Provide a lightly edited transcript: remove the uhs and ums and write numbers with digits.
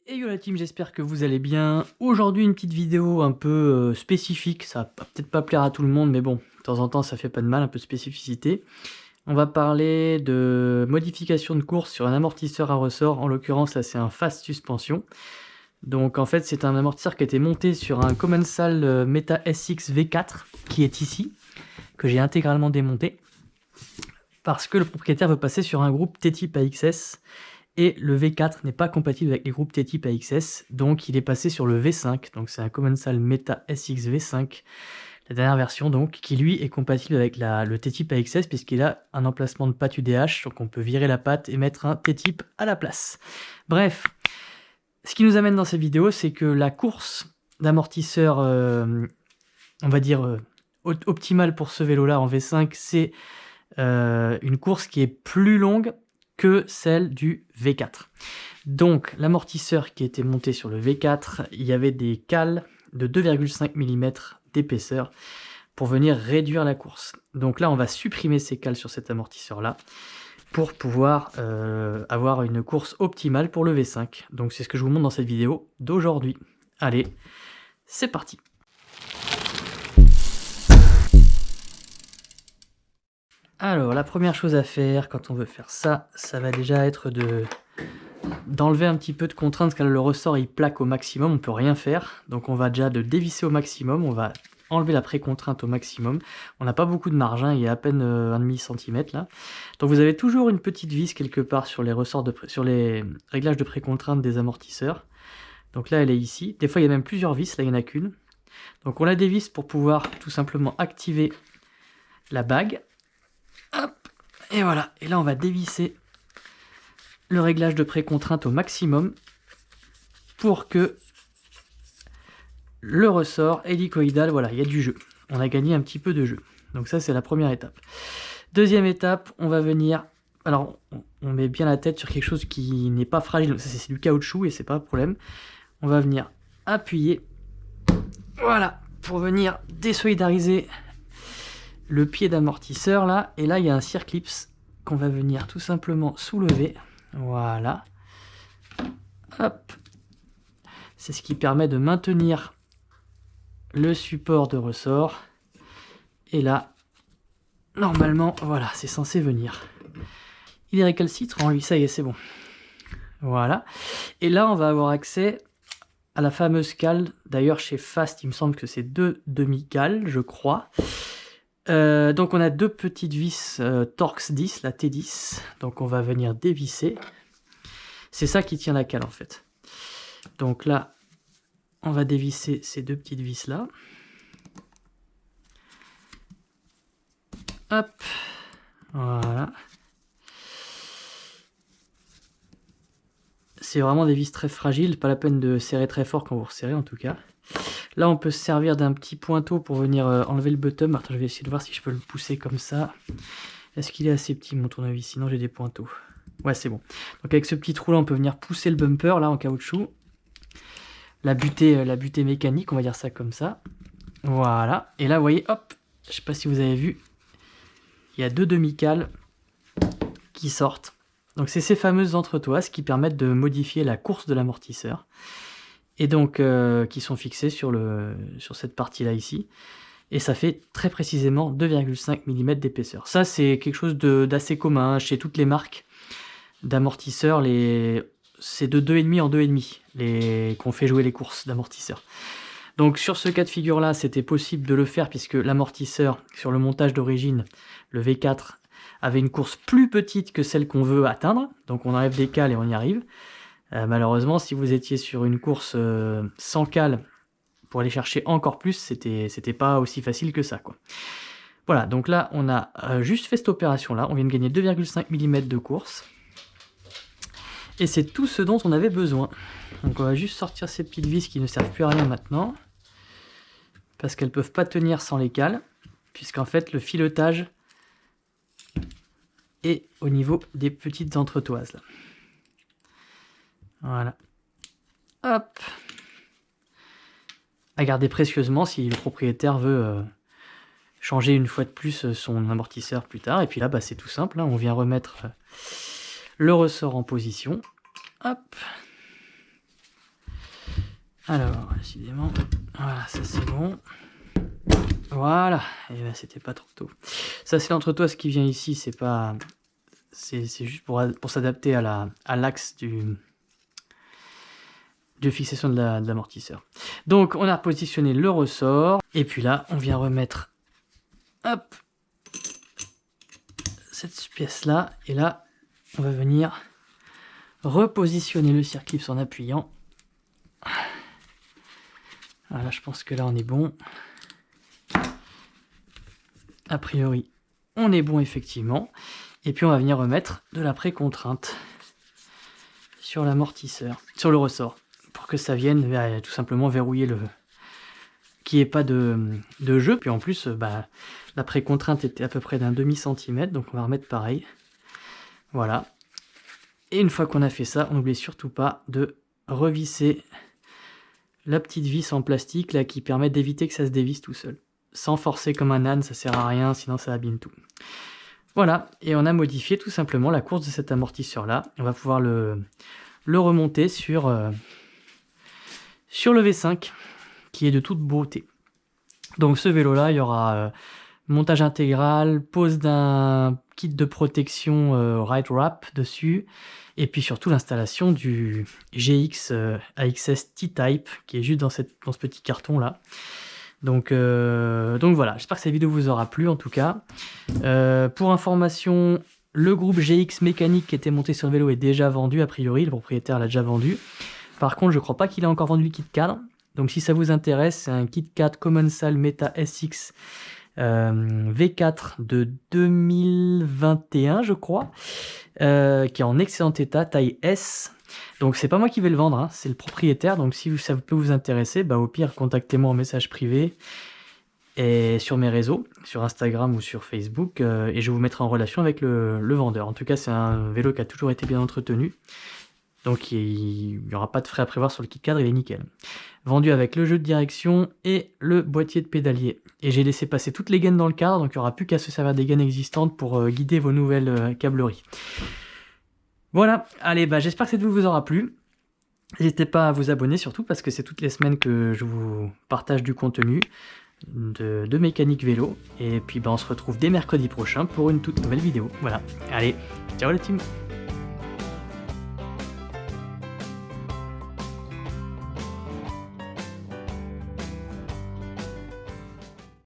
Et yo la team, j'espère que vous allez bien. Aujourd'hui, une petite vidéo un peu spécifique. Ça va peut-être pas plaire à tout le monde, mais bon, de temps en temps, ça fait pas de mal, un peu de spécificité. On va parler de modification de course sur un amortisseur à ressort. En l'occurrence, là, c'est un fast suspension. Donc, en fait, c'est un amortisseur qui a été monté sur un Commencal Meta SX V4, qui est ici, que j'ai intégralement démonté. Parce que le propriétaire veut passer sur un groupe T-Type AXS. Et le V4 n'est pas compatible avec les groupes T-Type AXS, donc il est passé sur le V5, donc c'est un Commencal Meta SX V5, la dernière version donc, qui lui est compatible avec le T-Type AXS puisqu'il a un emplacement de patte UDH, donc on peut virer la patte et mettre un T-Type à la place. Bref, ce qui nous amène dans cette vidéo, c'est que la course d'amortisseur, on va dire optimale pour ce vélo-là en V5, c'est une course qui est plus longue que celle du V4. Donc l'amortisseur qui était monté sur le V4, il y avait des cales de 2,5 mm d'épaisseur pour venir réduire la course. Donc là on va supprimer ces cales sur cet amortisseur là pour pouvoir avoir une course optimale pour le V5. Donc c'est ce que je vous montre dans cette vidéo d'aujourd'hui. Allez, c'est parti. Alors, la première chose à faire quand on veut faire ça, ça va déjà être d'enlever un petit peu de contrainte, parce que le ressort il plaque au maximum, on peut rien faire. Donc on va déjà de dévisser au maximum, on va enlever la pré-contrainte au maximum. On n'a pas beaucoup de marge, hein, il y a à peine 1,5 cm là. Donc vous avez toujours une petite vis quelque part sur les ressorts sur les réglages de pré-contrainte des amortisseurs. Donc là elle est ici. Des fois il y a même plusieurs vis, là il n'y en a qu'une. Donc on la dévisse pour pouvoir tout simplement activer la bague. Hop, et voilà. Et là, on va dévisser le réglage de pré-contrainte au maximum pour que le ressort hélicoïdal, voilà, il y a du jeu. On a gagné un petit peu de jeu. Donc ça, c'est la première étape. Deuxième étape, on va venir... Alors, on met bien la tête sur quelque chose qui n'est pas fragile. Donc ça, c'est du caoutchouc et c'est pas un problème. On va venir appuyer. Voilà, pour venir désolidariser le pied d'amortisseur là, et là il y a un circlips qu'on va venir tout simplement soulever, voilà, hop, c'est ce qui permet de maintenir le support de ressort, et là, normalement, voilà, c'est censé venir. Il est récalcitrant lui, ça y est, c'est bon, voilà, et là on va avoir accès à la fameuse cale, d'ailleurs chez Fast il me semble que c'est 2 demi-cales, je crois. Donc on a deux petites vis Torx 10, la T10, donc on va venir dévisser. C'est ça qui tient la cale en fait. Donc là, on va dévisser ces deux petites vis là. Hop, voilà. C'est vraiment des vis très fragiles, pas la peine de serrer très fort quand vous resserrez en tout cas. Là, on peut se servir d'un petit pointeau pour venir enlever le bottom. Attends, je vais essayer de voir si je peux le pousser comme ça. Est-ce qu'il est assez petit, mon tournevis? Sinon, j'ai des pointeaux. Ouais, c'est bon. Donc, avec ce petit trou-là, on peut venir pousser le bumper, là, en caoutchouc. La butée mécanique, on va dire ça comme ça. Voilà. Et là, vous voyez, hop, je sais pas si vous avez vu, il y a deux demi-cales qui sortent. Donc, c'est ces fameuses entretoises qui permettent de modifier la course de l'amortisseur. Et donc qui sont fixés sur cette partie-là ici. Et ça fait très précisément 2,5 mm d'épaisseur. Ça, c'est quelque chose d'assez commun hein, chez toutes les marques d'amortisseurs. C'est de 2,5 en 2,5 qu'on fait jouer les courses d'amortisseurs. Donc sur ce cas de figure-là, c'était possible de le faire puisque l'amortisseur, sur le montage d'origine, le V4, avait une course plus petite que celle qu'on veut atteindre. Donc on enlève des cales et on y arrive. Malheureusement, si vous étiez sur une course sans cale, pour aller chercher encore plus, c'était pas aussi facile que ça, quoi. Voilà, donc là, on a juste fait cette opération-là. On vient de gagner 2,5 mm de course. Et c'est tout ce dont on avait besoin. Donc on va juste sortir ces petites vis qui ne servent plus à rien maintenant. Parce qu'elles ne peuvent pas tenir sans les cales. Puisqu'en fait, le filetage est au niveau des petites entretoises, là. Voilà. Hop. À garder précieusement si le propriétaire veut changer une fois de plus son amortisseur plus tard. Et puis là, bah, c'est tout simple. Hein. On vient remettre le ressort en position. Hop. Alors, décidément, voilà, ça c'est bon. Voilà, et ben c'était pas trop tôt. Ça c'est l'entretoise qui vient ici, c'est pas... C'est juste pour s'adapter à l'axe de fixation de l'amortisseur. Donc on a positionné le ressort, et puis là on vient remettre, hop, cette pièce là, et là on va venir repositionner le circlips en appuyant. Voilà, je pense que là on est bon. A priori on est bon effectivement, et puis on va venir remettre de la pré-contrainte sur l'amortisseur, sur le ressort, pour que ça vienne tout simplement verrouiller le... qu'il n'y ait pas de jeu. Puis en plus, la pré-contrainte était à peu près d'un demi-centimètre, donc on va remettre pareil. Voilà. Et une fois qu'on a fait ça, on n'oublie surtout pas de revisser la petite vis en plastique là qui permet d'éviter que ça se dévisse tout seul. Sans forcer comme un âne, ça sert à rien, sinon ça abîme tout. Voilà, et on a modifié tout simplement la course de cet amortisseur là. On va pouvoir le remonter sur le V5, qui est de toute beauté. Donc ce vélo là, il y aura montage intégral, pose d'un kit de protection Ride Wrap dessus, et puis surtout l'installation du GX AXS T-Type qui est juste dans ce petit carton là. Donc voilà, j'espère que cette vidéo vous aura plu en tout cas. Pour information, le groupe GX mécanique qui était monté sur le vélo est déjà vendu, a priori, le propriétaire l'a déjà vendu. Par contre, je crois pas qu'il ait encore vendu le kit cadre. Donc si ça vous intéresse, c'est un kit 4 Commencal Meta SX V4 de 2021, je crois, qui est en excellent état, taille S. Donc c'est pas moi qui vais le vendre, hein, c'est le propriétaire. Donc si ça peut vous intéresser, au pire contactez-moi en message privé et sur mes réseaux, sur Instagram ou sur Facebook, et je vous mettrai en relation avec le vendeur. En tout cas, c'est un vélo qui a toujours été bien entretenu. Donc il n'y aura pas de frais à prévoir sur le kit cadre, il est nickel. Vendu avec le jeu de direction et le boîtier de pédalier. Et j'ai laissé passer toutes les gaines dans le cadre, donc il n'y aura plus qu'à se servir des gaines existantes pour guider vos nouvelles câbleries. Voilà, allez, j'espère que cette vidéo vous aura plu. N'hésitez pas à vous abonner surtout, parce que c'est toutes les semaines que je vous partage du contenu de mécanique vélo. Et puis on se retrouve dès mercredi prochain pour une toute nouvelle vidéo. Voilà, allez, ciao la team!